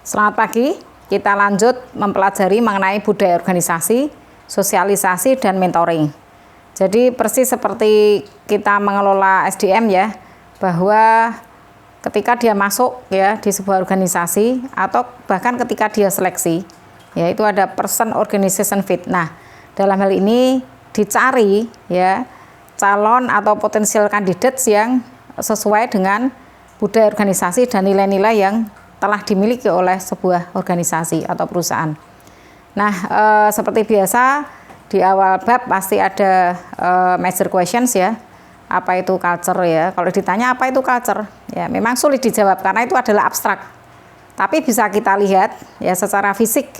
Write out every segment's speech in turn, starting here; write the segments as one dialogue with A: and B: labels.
A: Selamat pagi, kita lanjut mempelajari mengenai budaya organisasi, sosialisasi, dan mentoring. Jadi persis seperti kita mengelola SDM ya, bahwa ketika dia masuk ya di sebuah organisasi atau bahkan ketika dia seleksi, yaitu ada person organization fit. Nah, dalam hal ini dicari ya calon atau potensial candidates yang sesuai dengan budaya organisasi dan nilai-nilai yang telah dimiliki oleh sebuah organisasi atau perusahaan. Nah, seperti biasa di awal bab pasti ada major questions ya. Apa itu culture ya? Kalau ditanya apa itu culture, ya memang sulit dijawab karena itu adalah abstrak. Tapi bisa kita lihat ya secara fisik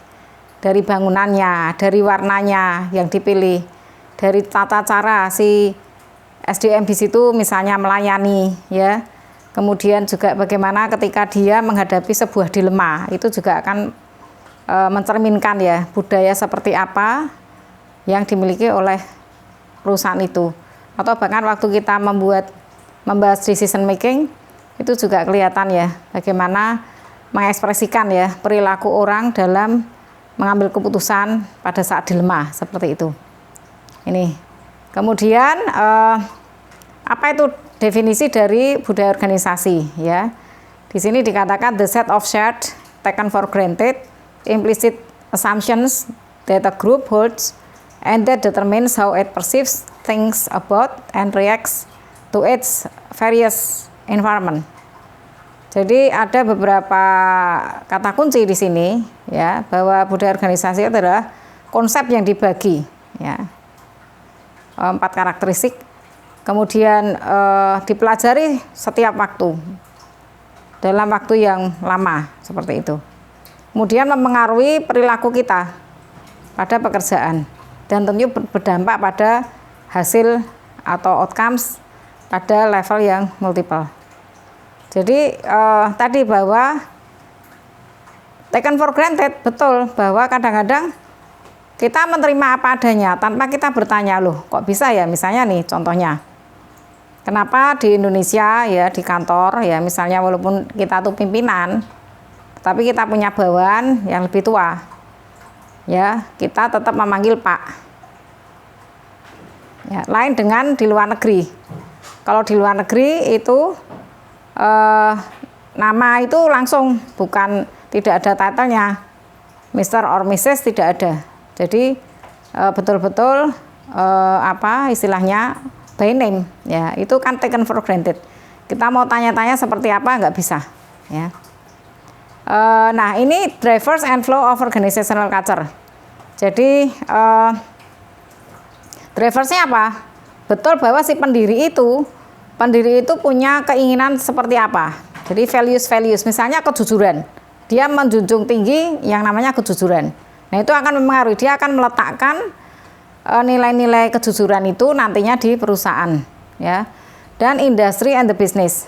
A: dari bangunannya, dari warnanya yang dipilih, dari tata cara si SDM di situ misalnya melayani ya. Kemudian juga bagaimana ketika dia menghadapi sebuah dilema, itu juga akan mencerminkan ya budaya seperti apa yang dimiliki oleh perusahaan itu. Atau bahkan waktu kita membahas decision making, itu juga kelihatan ya bagaimana mengekspresikan ya perilaku orang dalam mengambil keputusan pada saat dilema seperti itu. Ini. Kemudian apa itu definisi dari budaya organisasi ya. Di sini dikatakan the set of shared, taken for granted, implicit assumptions that a group holds and that determines how it perceives, thinks about and reacts to its various environment. Jadi ada beberapa kata kunci di sini ya, bahwa budaya organisasi adalah konsep yang dibagi ya. 4 karakteristik. Kemudian dipelajari setiap waktu dalam waktu yang lama seperti itu. Kemudian mempengaruhi perilaku kita pada pekerjaan dan tentu berdampak pada hasil atau outcomes pada level yang multiple. Jadi tadi bahwa taken for granted, betul bahwa kadang-kadang kita menerima apa adanya tanpa kita bertanya, loh kok bisa ya, misalnya nih contohnya. Kenapa di Indonesia ya di kantor ya misalnya walaupun kita tuh pimpinan tapi kita punya bawahan yang lebih tua ya kita tetap memanggil Pak ya, lain dengan di luar negeri. Kalau di luar negeri itu nama itu langsung, bukan tidak ada title-nya, Mr. or Mrs. tidak ada. Jadi betul-betul apa istilahnya by name ya, itu kan taken for granted. Kita mau tanya-tanya seperti apa nggak bisa ya. Nah ini drivers and flow of organizational culture. Jadi driversnya apa? Betul bahwa si pendiri itu punya keinginan seperti apa. Jadi values misalnya kejujuran, dia menjunjung tinggi yang namanya kejujuran. Nah itu akan mempengaruhi, dia akan meletakkan nilai-nilai kejujuran itu nantinya di perusahaan ya. Dan industry and the business.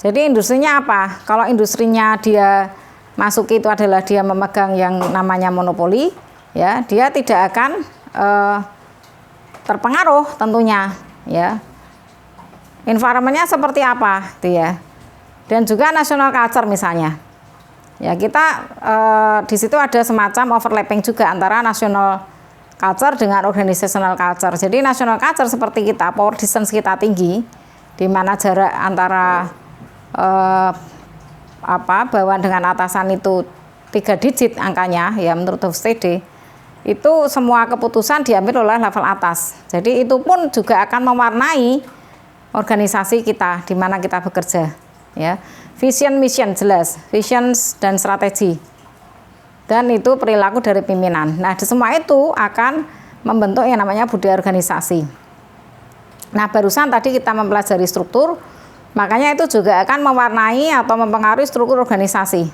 A: Jadi industrinya apa? Kalau industrinya dia masuk itu adalah dia memegang yang namanya monopoli ya, dia tidak akan terpengaruh tentunya ya. Environment-nya seperti apa itu ya. Dan juga national culture misalnya. Ya, kita di situ ada semacam overlapping juga antara national culture dengan organizational culture. Jadi national culture seperti kita, power distance kita tinggi, di mana jarak antara bawahan dengan atasan itu 3 digit angkanya ya menurut Hofstede. Itu semua keputusan diambil oleh level atas. Jadi itu pun juga akan mewarnai organisasi kita di mana kita bekerja ya. Vision mission jelas, visions dan strategi. Dan itu perilaku dari pimpinan. Nah, semua itu akan membentuk yang namanya budaya organisasi. Nah, barusan tadi kita mempelajari struktur, makanya itu juga akan mewarnai atau mempengaruhi struktur organisasi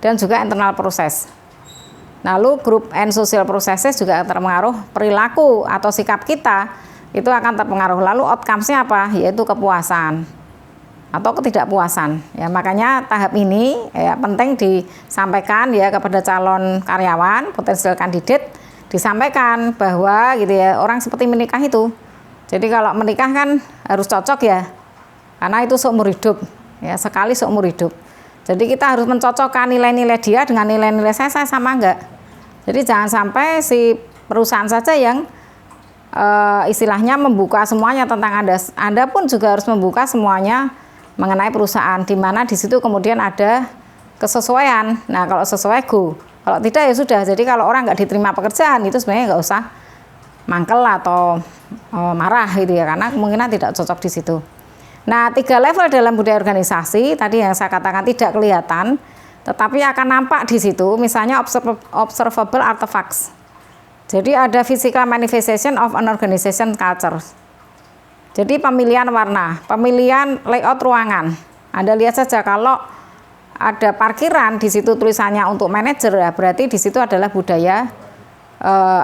A: dan juga internal proses. Lalu group and social processes juga terpengaruh, perilaku atau sikap kita itu akan terpengaruh. Lalu outcomes-nya apa? Yaitu kepuasan atau ketidakpuasan ya. Makanya tahap ini ya penting disampaikan ya kepada calon karyawan, potensial kandidat, disampaikan bahwa gitu ya, orang seperti menikah itu. Jadi kalau menikah kan harus cocok ya, karena itu seumur hidup ya, sekali seumur hidup. Jadi kita harus mencocokkan nilai-nilai dia dengan nilai-nilai saya sama enggak. Jadi jangan sampai si perusahaan saja yang istilahnya membuka semuanya tentang Anda. Anda pun juga harus membuka semuanya mengenai perusahaan, di mana di situ kemudian ada kesesuaian. Nah, kalau sesuai go, kalau tidak ya sudah. Jadi kalau orang nggak diterima pekerjaan itu sebenarnya nggak usah mangkel atau marah gitu ya, karena kemungkinan tidak cocok di situ. Nah, 3 level dalam budaya organisasi tadi yang saya katakan tidak kelihatan, tetapi akan nampak di situ. Misalnya observable artifacts. Jadi ada physical manifestation of an organization culture. Jadi pemilihan warna, pemilihan layout ruangan. Anda lihat saja kalau ada parkiran di situ tulisannya untuk manajer, ya berarti di situ adalah budaya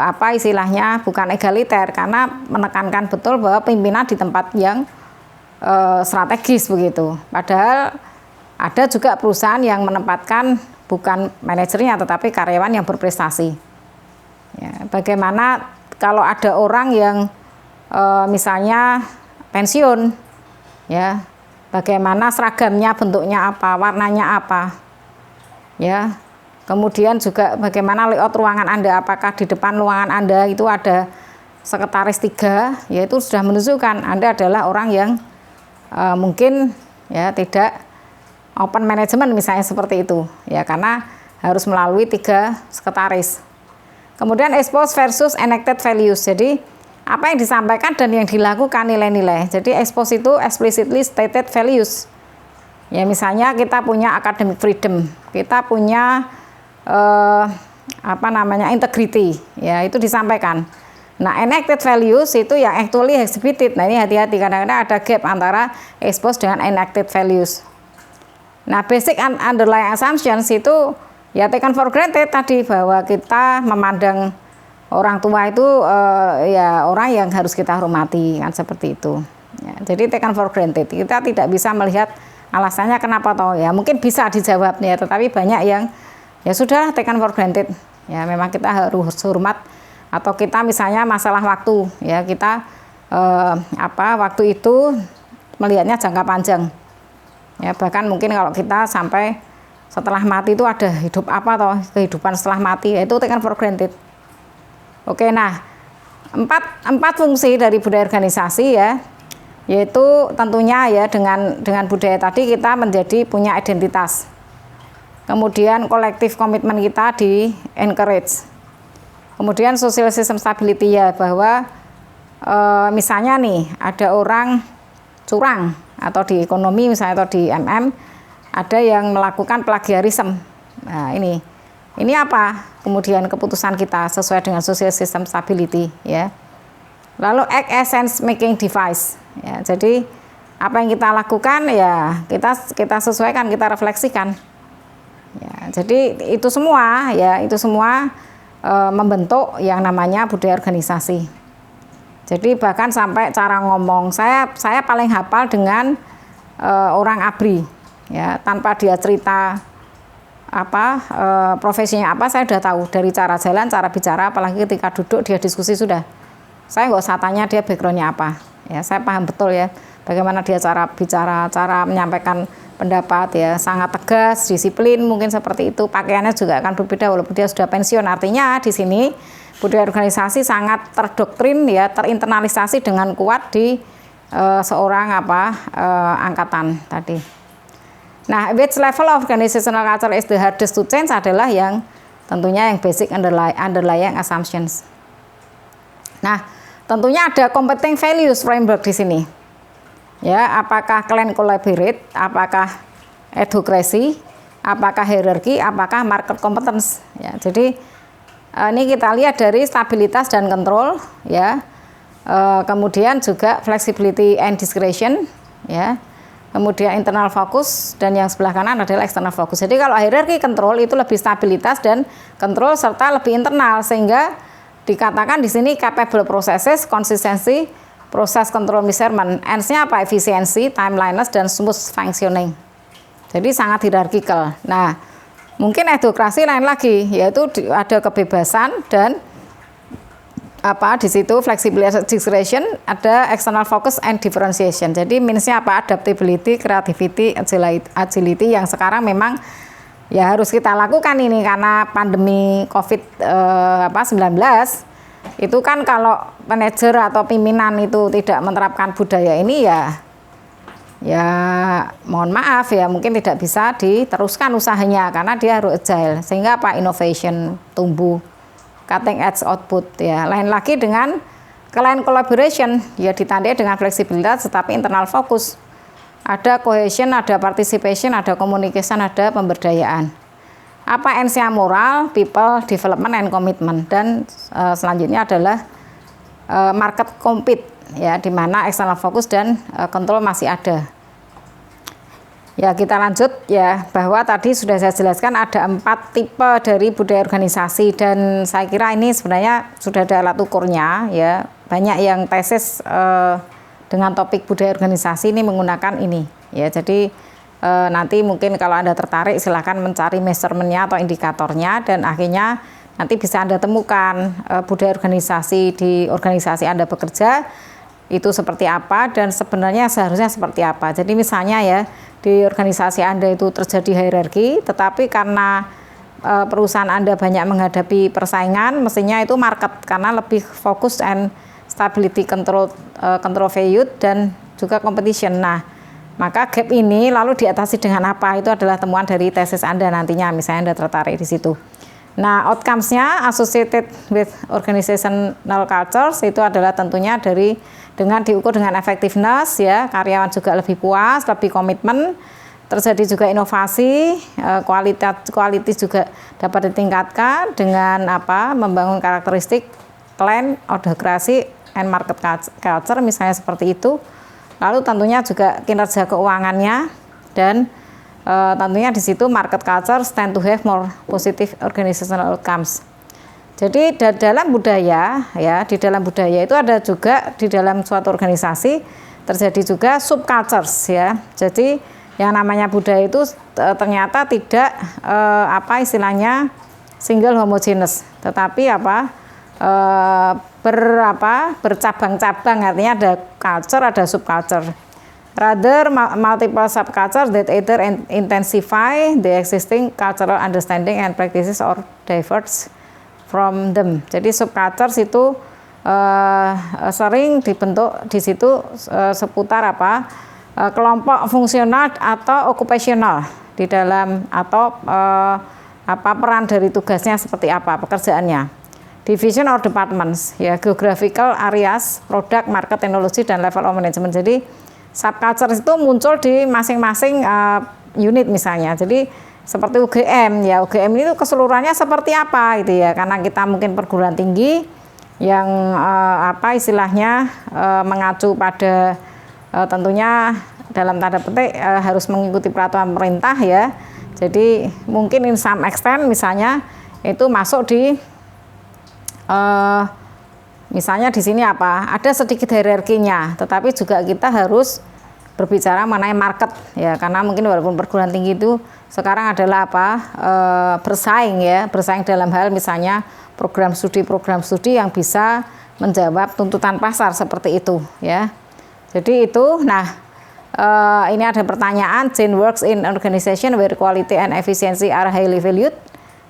A: apa istilahnya bukan egaliter, karena menekankan betul bahwa pimpinan di tempat yang strategis begitu. Padahal ada juga perusahaan yang menempatkan bukan manajernya tetapi karyawan yang berprestasi. Ya, bagaimana kalau ada orang yang misalnya pensiun, ya, bagaimana seragamnya, bentuknya apa, warnanya apa, ya. Kemudian juga bagaimana layout ruangan Anda, apakah di depan ruangan Anda itu ada sekretaris 3, yaitu sudah menunjukkan Anda adalah orang yang mungkin ya tidak open management misalnya seperti itu, ya, karena harus melalui 3 sekretaris. Kemudian expose versus enacted values. Jadi apa yang disampaikan dan yang dilakukan nilai-nilai. Jadi expose itu explicitly stated values. Ya, misalnya kita punya academic freedom, kita punya integrity, ya, itu disampaikan. Nah, enacted values itu yang actually exhibited. Nah, ini hati-hati, kadang-kadang ada gap antara expose dengan enacted values. Nah, basic and underlying assumptions itu ya taken for granted tadi, bahwa kita memandang orang tua itu ya orang yang harus kita hormati, kan seperti itu. Ya, jadi taken for granted. Kita tidak bisa melihat alasannya kenapa toh, ya mungkin bisa dijawab ya, tetapi banyak yang ya sudah taken for granted. Ya memang kita harus hormat, atau kita misalnya masalah waktu, ya kita waktu itu melihatnya jangka panjang. Ya bahkan mungkin kalau kita sampai setelah mati itu ada hidup apa toh, kehidupan setelah mati, ya, itu taken for granted. Oke, nah empat fungsi dari budaya organisasi, ya, yaitu tentunya ya dengan budaya tadi kita menjadi punya identitas. Kemudian kolektif komitmen kita di encourage. Kemudian social system stability, ya, bahwa misalnya nih ada orang curang atau di ekonomi misalnya atau di MM ada yang melakukan plagiarisme. Nah, ini apa? Kemudian keputusan kita sesuai dengan social system stability, ya. Lalu act as sense making device, ya. Jadi apa yang kita lakukan ya kita sesuaikan, kita refleksikan. Ya, jadi itu semua membentuk yang namanya budaya organisasi. Jadi bahkan sampai cara ngomong, saya paling hafal dengan orang ABRI, ya, tanpa dia cerita profesinya apa, saya sudah tahu dari cara jalan, cara bicara, apalagi ketika duduk dia diskusi sudah. Saya nggak usah tanya dia backgroundnya apa, ya, saya paham betul ya bagaimana dia cara bicara, cara menyampaikan pendapat, ya, sangat tegas, disiplin, mungkin seperti itu. Pakaiannya juga akan berbeda walaupun dia sudah pensiun. Artinya di sini budaya organisasi sangat terdoktrin, ya, terinternalisasi dengan kuat di seorang angkatan tadi. Nah, which level of organizational culture is the hardest to change adalah yang tentunya yang basic underlying assumptions. Nah, tentunya ada competing values framework di sini. Ya, apakah clan collaborate, apakah edukasi, apakah hierarki, apakah market competence. Ya, jadi ini kita lihat dari stabilitas dan kontrol, ya. Kemudian juga flexibility and discretion, ya. Kemudian internal focus, dan yang sebelah kanan adalah external focus. Jadi kalau hierarki kontrol itu lebih stabilitas dan kontrol serta lebih internal, sehingga dikatakan di sini capable processes, konsistensi, proses control measurement, ends-nya apa? Efisiensi, timeliness, dan smooth functioning. Jadi sangat hierarkikal. Nah, mungkin edukasi lain lagi, yaitu ada kebebasan dan di situ flexibility execution, ada external focus and differentiation. Jadi means-nya apa? Adaptability, creativity, agility yang sekarang memang ya harus kita lakukan ini karena pandemi COVID-19 itu kan kalau manajer atau pimpinan itu tidak menerapkan budaya ini ya mohon maaf ya mungkin tidak bisa diteruskan usahanya karena dia harus agile sehingga innovation tumbuh, cutting edge output ya. Lain lagi dengan client collaboration ya ditandai dengan fleksibilitas tetapi internal fokus. Ada cohesion, ada participation, ada communication, ada pemberdayaan. Apa NCA moral, people development and commitment, dan selanjutnya adalah market compete ya di mana external fokus dan kontrol masih ada. Ya kita lanjut ya bahwa tadi sudah saya jelaskan ada 4 tipe dari budaya organisasi dan saya kira ini sebenarnya sudah ada alat ukurnya ya. Banyak yang tesis dengan topik budaya organisasi ini menggunakan ini ya. Jadi nanti mungkin kalau Anda tertarik silahkan mencari measurement-nya atau indikatornya dan akhirnya nanti bisa Anda temukan budaya organisasi di organisasi Anda bekerja itu seperti apa dan sebenarnya seharusnya seperti apa. Jadi misalnya ya di organisasi Anda itu terjadi hierarki tetapi karena perusahaan Anda banyak menghadapi persaingan mestinya itu market karena lebih fokus and stability control value dan juga competition. Nah, maka gap ini lalu diatasi dengan apa? Itu adalah temuan dari tesis Anda nantinya misalnya Anda tertarik di situ. Nah, outcomes-nya associated with organizational cultures itu adalah tentunya dengan diukur dengan effectiveness ya, karyawan juga lebih puas, lebih komitmen, terjadi juga inovasi, kualitas juga dapat ditingkatkan dengan membangun karakteristik client, autokrasi, and market culture misalnya seperti itu. Lalu tentunya juga kinerja keuangannya dan tentunya di situ market culture tend to have more positive organizational outcomes. Jadi dalam budaya ya, di dalam budaya itu ada juga di dalam suatu organisasi terjadi juga subcultures ya. Jadi yang namanya budaya itu ternyata tidak istilahnya single homogeneous, tetapi bercabang-cabang, artinya ada culture, ada subculture. Rather multiple subcultures that either intensify the existing cultural understanding and practices or diverge from them. Jadi subcultures itu sering dibentuk di situ seputar kelompok fungsional atau occupational di dalam atau peran dari tugasnya seperti apa, pekerjaannya. Division or departments ya, geographical areas, product, market, teknologi, dan level of management. Jadi subculture itu muncul di masing-masing unit misalnya. Jadi seperti UGM ya, UGM itu keseluruhannya seperti apa gitu ya, karena kita mungkin perguruan tinggi yang istilahnya mengacu pada tentunya dalam tanda petik harus mengikuti peraturan pemerintah ya. Jadi mungkin in some extent misalnya itu masuk di misalnya di sini ada sedikit hierarkinya, tetapi juga kita harus berbicara mengenai market ya, karena mungkin walaupun perguruan tinggi itu sekarang adalah bersaing dalam hal misalnya program studi yang bisa menjawab tuntutan pasar seperti itu ya. Jadi itu, ini ada pertanyaan, Jane works in organization where quality and efficiency are highly valued.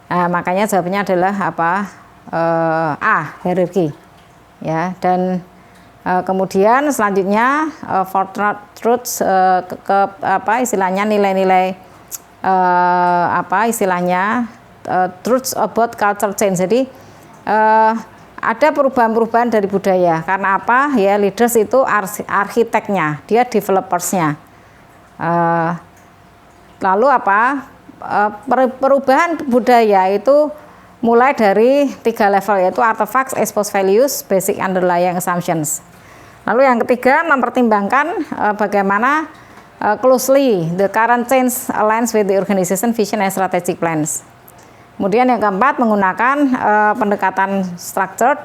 A: Nah, makanya jawabannya adalah hierarki ya. Dan kemudian selanjutnya for truths istilahnya nilai-nilai truths about culture change. Jadi ada perubahan-perubahan dari budaya karena ya, leaders itu arsiteknya, dia developersnya. Lalu perubahan budaya itu mulai dari 3 level, yaitu artifacts, exposed values, basic underlying assumptions. Lalu yang ketiga, mempertimbangkan bagaimana closely the current change aligns with the organization vision and strategic plans. Kemudian yang keempat, menggunakan pendekatan structured,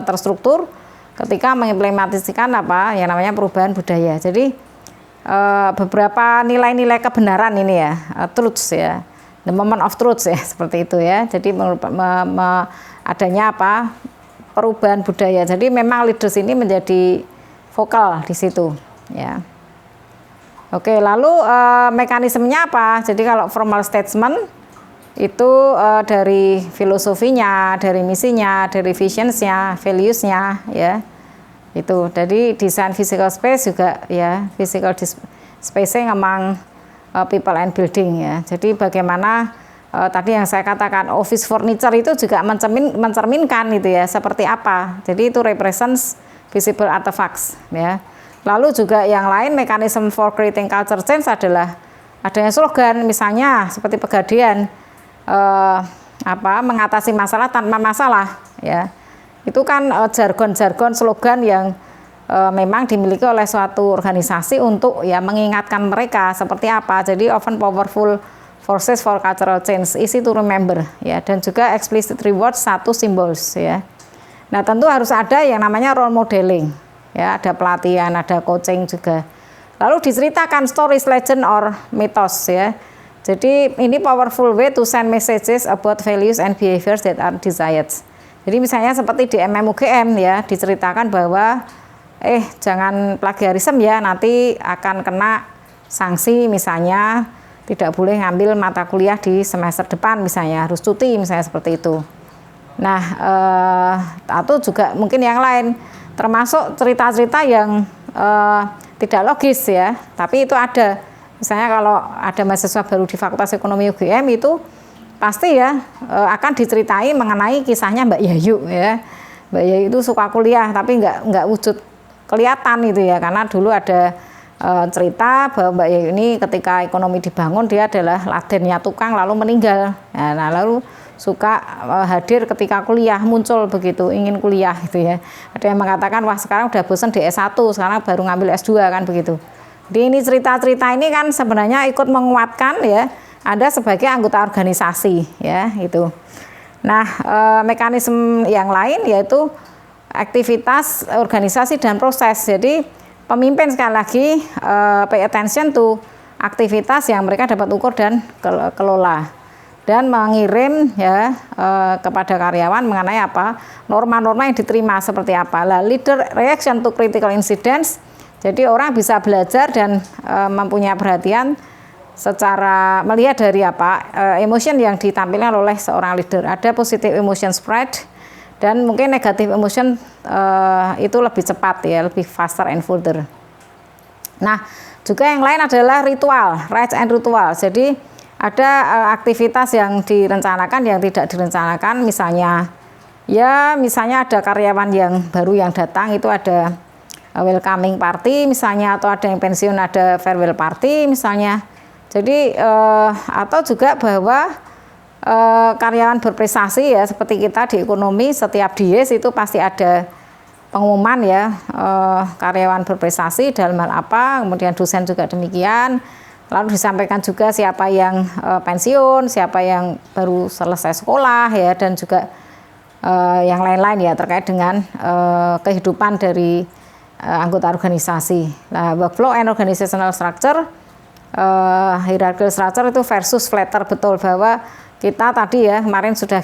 A: terstruktur ketika mengimplementasikan yang namanya perubahan budaya. Jadi beberapa nilai-nilai kebenaran ini ya, truths ya, the moment of truth ya, seperti itu ya. Jadi adanya perubahan budaya. Jadi memang leaders ini menjadi vokal di situ, ya. Oke, lalu mekanismenya apa? Jadi kalau formal statement itu dari filosofinya, dari misinya, dari visionsnya, valuesnya, ya. Itu. Jadi desain physical space juga, ya, physical spacing among people and building, ya. Jadi bagaimana tadi yang saya katakan office furniture itu juga mencerminkan itu, ya, seperti apa. Jadi itu represents visible artifacts, ya. Lalu juga yang lain mekanisme for creating culture change adalah adanya slogan, misalnya seperti Pegadaian, mengatasi masalah tanpa masalah, ya. Itu kan jargon-jargon slogan yang memang dimiliki oleh suatu organisasi untuk, ya, mengingatkan mereka seperti apa. Jadi often powerful forces for cultural change, easy to remember, ya, dan juga explicit rewards, satu symbols, ya. Nah, tentu harus ada yang namanya role modeling, ya, ada pelatihan, ada coaching juga. Lalu diceritakan stories, legend or mythos, ya. Jadi ini powerful way to send messages about values and behaviors that are desired. Jadi misalnya seperti di MMUGM, ya, diceritakan bahwa jangan plagiarisme, ya, nanti akan kena sanksi, misalnya tidak boleh ngambil mata kuliah di semester depan, misalnya harus cuti, misalnya seperti itu. Nah, atau juga mungkin yang lain, termasuk cerita-cerita yang tidak logis, ya, tapi itu ada. Misalnya kalau ada mahasiswa baru di Fakultas Ekonomi UGM itu pasti, ya, akan diceritai mengenai kisahnya Mbak Yayu, ya. Mbak Yayu itu suka kuliah tapi nggak wujud kelihatan itu, ya, karena dulu ada cerita bahwa Mbak Yayu ini ketika ekonomi dibangun dia adalah ladennya tukang lalu meninggal. Nah, lalu suka hadir ketika kuliah, muncul begitu, ingin kuliah gitu, ya. Ada yang mengatakan, wah sekarang udah bosan di S1, sekarang baru ngambil S2 kan begitu. Jadi ini cerita-cerita ini kan sebenarnya ikut menguatkan, ya, Anda sebagai anggota organisasi, ya, itu. Nah, mekanisme yang lain yaitu aktivitas organisasi dan proses. Jadi pemimpin sekali lagi pay attention to aktivitas yang mereka dapat ukur dan kelola, dan mengirim, ya, kepada karyawan mengenai apa norma-norma yang diterima seperti apa. Lah, leader reaction to critical incidents. Jadi orang bisa belajar dan mempunyai perhatian secara melihat dari emotion yang ditampilkan oleh seorang leader. Ada positive emotion spread dan mungkin negatif emotion itu lebih cepat, ya, lebih faster and further. Nah, juga yang lain adalah ritual, rites and ritual. Jadi ada aktivitas yang direncanakan, yang tidak direncanakan. Misalnya ada karyawan yang baru yang datang, itu ada welcoming party misalnya, atau ada yang pensiun ada farewell party misalnya. Jadi atau juga bahwa karyawan berprestasi, ya, seperti kita di ekonomi setiap dies itu pasti ada pengumuman, ya, karyawan berprestasi dalam hal apa, kemudian dosen juga demikian, lalu disampaikan juga siapa yang pensiun, siapa yang baru selesai sekolah, ya, dan juga yang lain-lain, ya, terkait dengan kehidupan dari anggota organisasi. Nah, workflow and organizational structure, hierarchical structure itu versus flatter, betul bahwa kita tadi, ya, kemarin sudah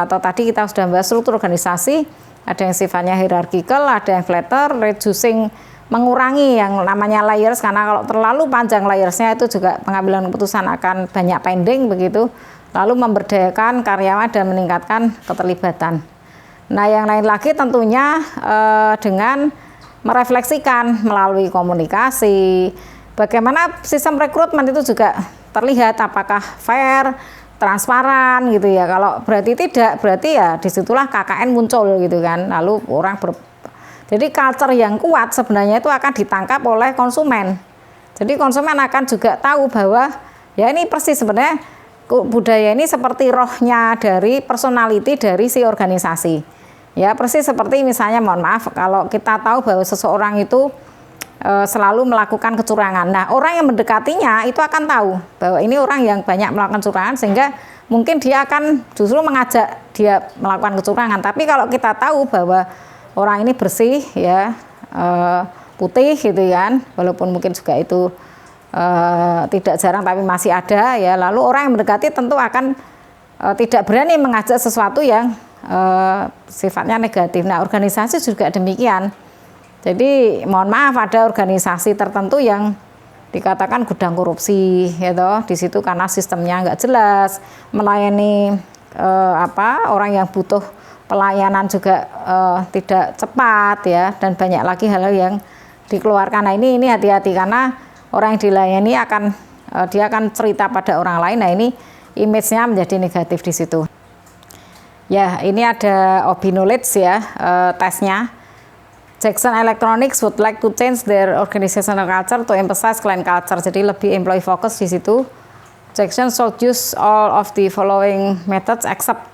A: tadi kita sudah bahas struktur organisasi, ada yang sifatnya hierarchical, ada yang flatter, reducing, mengurangi yang namanya layers, karena kalau terlalu panjang layersnya itu juga pengambilan keputusan akan banyak pending begitu, lalu memberdayakan karyawan dan meningkatkan keterlibatan. Nah, yang lain lagi tentunya dengan merefleksikan melalui komunikasi, bagaimana sistem rekrutmen itu juga terlihat apakah fair, transparan gitu, ya. Kalau berarti tidak, berarti ya disitulah KKN muncul gitu kan. Lalu orang jadi culture yang kuat sebenarnya itu akan ditangkap oleh konsumen. Jadi konsumen akan juga tahu bahwa, ya, ini persis sebenarnya budaya ini seperti rohnya dari personality dari si organisasi. Ya, persis seperti misalnya, mohon maaf, kalau kita tahu bahwa seseorang itu selalu melakukan kecurangan. Nah, orang yang mendekatinya itu akan tahu bahwa ini orang yang banyak melakukan kecurangan, sehingga mungkin dia akan justru mengajak dia melakukan kecurangan. Tapi kalau kita tahu bahwa orang ini bersih, ya, putih gitu kan, walaupun mungkin juga itu tidak jarang tapi masih ada, ya, lalu orang yang mendekati tentu akan tidak berani mengajak sesuatu yang sifatnya negatif. Nah, organisasi juga demikian. Jadi mohon maaf, ada organisasi tertentu yang dikatakan gudang korupsi, gitu. Di situ karena sistemnya nggak jelas, melayani orang yang butuh pelayanan juga tidak cepat, ya, dan banyak lagi hal-hal yang dikeluarkan. Nah, ini hati-hati karena orang yang dilayani dia akan cerita pada orang lain. Nah, ini image-nya menjadi negatif di situ. Ya, ini ada OB Knowledge ya, tesnya. Jackson Electronics would like to change their organizational culture to emphasize client culture. Jadi lebih employee focus di situ. Jackson should use all of the following methods except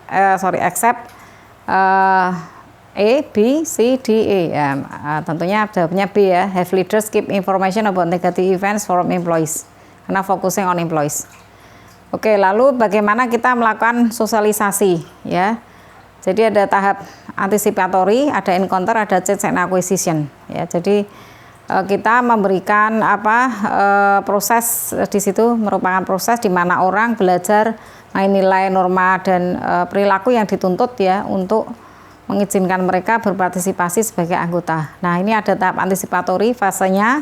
A: A, B, C, D, E. Ya, tentunya jawabannya B ya. Have leaders keep information about negative events from employees. Karena focusing on employees. Oke, lalu bagaimana kita melakukan sosialisasi ya. Jadi ada tahap anticipatory, ada encounter, ada change and acquisition. Ya, jadi kita memberikan proses di situ merupakan proses di mana orang belajar nilai norma dan perilaku yang dituntut ya untuk mengizinkan mereka berpartisipasi sebagai anggota. Nah, ini ada tahap anticipatory fasenya.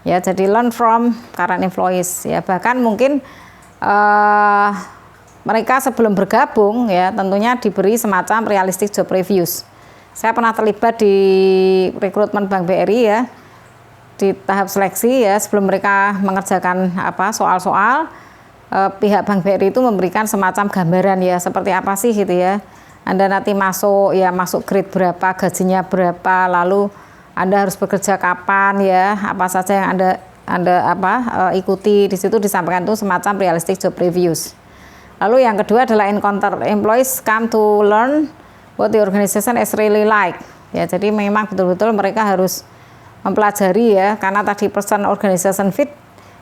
A: Ya, jadi learn from current employees ya, bahkan mungkin mereka sebelum bergabung ya tentunya diberi semacam realistic job reviews. Saya pernah terlibat di rekrutmen Bank BRI ya, di tahap seleksi ya, sebelum mereka mengerjakan soal-soal, pihak Bank BRI itu memberikan semacam gambaran ya, seperti apa sih gitu ya. Anda nanti masuk grade berapa, gajinya berapa, lalu Anda harus bekerja kapan ya, apa saja yang Anda ikuti. Di situ disampaikan itu semacam realistic job reviews. Lalu yang kedua adalah encounter. Employees come to learn what the organization is really like. Ya, jadi memang betul-betul mereka harus mempelajari ya, karena tadi person organization fit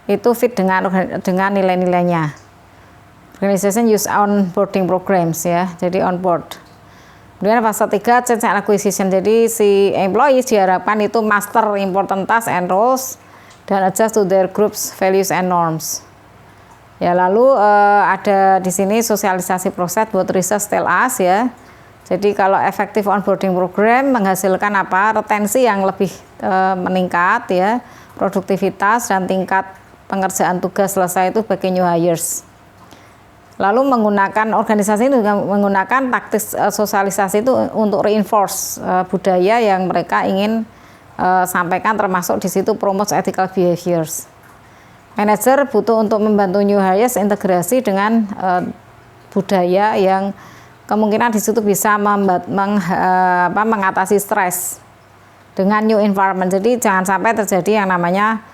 A: itu fit dengan nilai-nilainya. Organization use onboarding programs ya, jadi on board. Kemudian fase 3 change and acquisition. Jadi si employees diharapkan itu master important tasks and roles dan adjust to their groups values and norms. Ya, lalu ada di sini sosialisasi proses buat research tell us ya. Jadi kalau efektif onboarding program menghasilkan retensi yang lebih meningkat ya, produktivitas dan tingkat pengerjaan tugas selesai itu bagi new hires. Lalu menggunakan organisasi ini juga menggunakan taktik sosialisasi itu untuk reinforce budaya yang mereka ingin sampaikan, termasuk di situ promote ethical behaviors. Manager butuh untuk membantu new hires integrasi dengan budaya yang kemungkinan di situ bisa mengatasi stres dengan new environment. Jadi jangan sampai terjadi yang namanya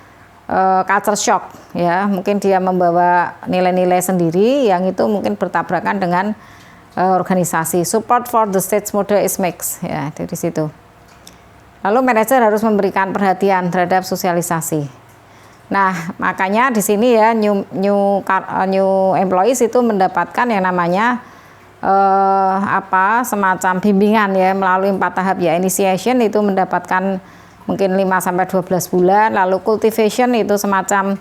A: culture shock ya. Mungkin dia membawa nilai-nilai sendiri yang itu mungkin bertabrakan dengan organisasi. Support for the stage model is mixed ya, di situ. Lalu manajer harus memberikan perhatian terhadap sosialisasi. Nah, makanya di sini ya new employees itu mendapatkan yang namanya semacam bimbingan ya melalui 4 tahap ya. Initiation itu mendapatkan mungkin 5-12 bulan, lalu cultivation itu semacam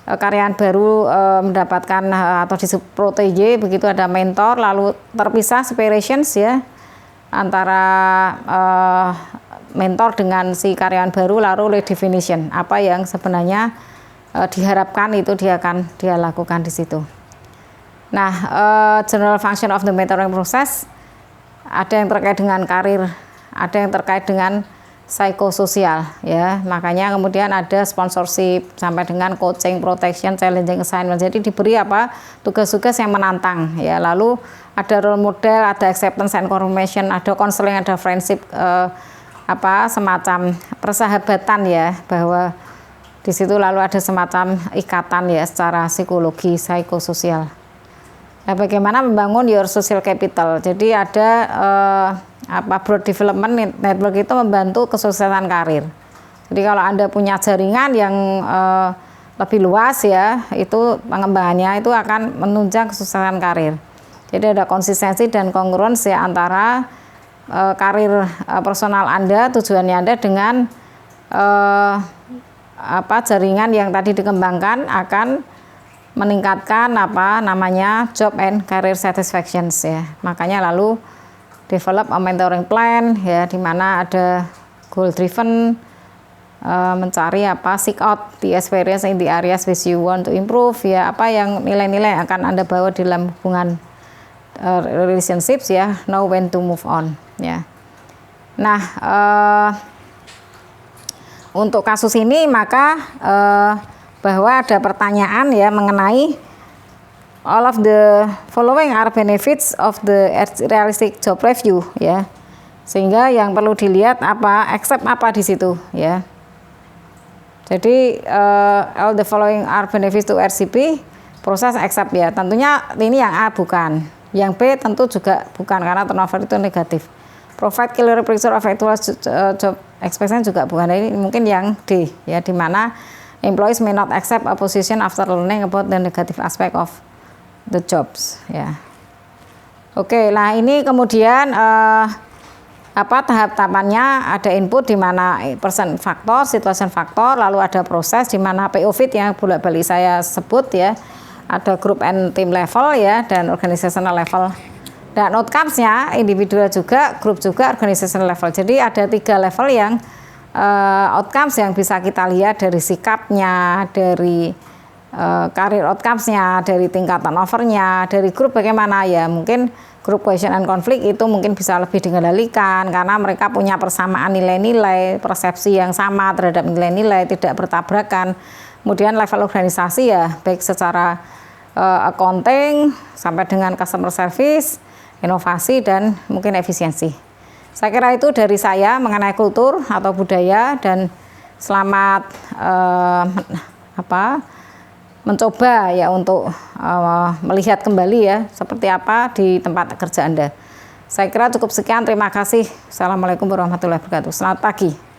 A: karyawan baru mendapatkan atau disebut protege, begitu ada mentor, lalu terpisah separations ya antara mentor dengan si karyawan baru, lalu redefinition apa yang sebenarnya diharapkan itu dia lakukan di situ. Nah, general function of the mentoring process ada yang terkait dengan karir, ada yang terkait dengan psikososial ya. Makanya kemudian ada sponsorship sampai dengan coaching, protection, challenging assignment. Jadi diberi tugas-tugas yang menantang ya. Lalu ada role model, ada acceptance and confirmation, ada counseling, ada friendship, semacam persahabatan ya, bahwa di situ lalu ada semacam ikatan ya secara psikologi, psikososial. Nah, bagaimana membangun your social capital? Jadi ada broad development network itu membantu kesuksesan karir. Jadi kalau Anda punya jaringan yang lebih luas ya, itu pengembangannya itu akan menunjang kesuksesan karir. Jadi ada konsistensi dan kongruensi antara karir personal Anda, tujuannya Anda dengan jaringan yang tadi dikembangkan akan meningkatkan job and career satisfactions ya. Makanya lalu develop a mentoring plan ya, di mana ada goal driven, mencari seek out the experience in the areas which you want to improve ya, apa yang nilai-nilai yang akan Anda bawa di dalam hubungan relationships ya, know when to move on ya. Nah, untuk kasus ini maka bahwa ada pertanyaan ya mengenai all of the following are benefits of the realistic job review ya, sehingga yang perlu dilihat accept apa di situ ya. Jadi all the following are benefits to RCP, proses accept ya, tentunya ini yang A bukan, yang B tentu juga bukan karena turnover itu negatif. Provide clear picture of actual job expectation juga bukan, ini mungkin yang D ya, di mana employees may not accept a position after learning about the negative aspect of the jobs ya. Oke, nah ini kemudian tahap-tahapannya, ada input di mana person faktor, situation faktor, lalu ada proses di mana PO fit yang bolak-balik saya sebut ya, ada group and team level ya, dan organizational level, dan outcomes-nya individual juga, grup juga, organizational level. Jadi ada 3 level yang outcomes yang bisa kita lihat dari sikapnya, dari karir outcomes-nya, dari tingkat turnover-nya, dari grup bagaimana ya, mungkin grup cohesion and conflict itu mungkin bisa lebih dikendalikan karena mereka punya persamaan nilai-nilai, persepsi yang sama terhadap nilai-nilai, tidak bertabrakan. Kemudian level organisasi ya, baik secara accounting sampai dengan customer service, inovasi, dan mungkin efisiensi. Saya kira itu dari saya mengenai kultur atau budaya, dan selamat mencoba ya untuk melihat kembali ya seperti apa di tempat kerja Anda. Saya kira cukup sekian, terima kasih. Assalamualaikum warahmatullahi wabarakatuh. Selamat pagi.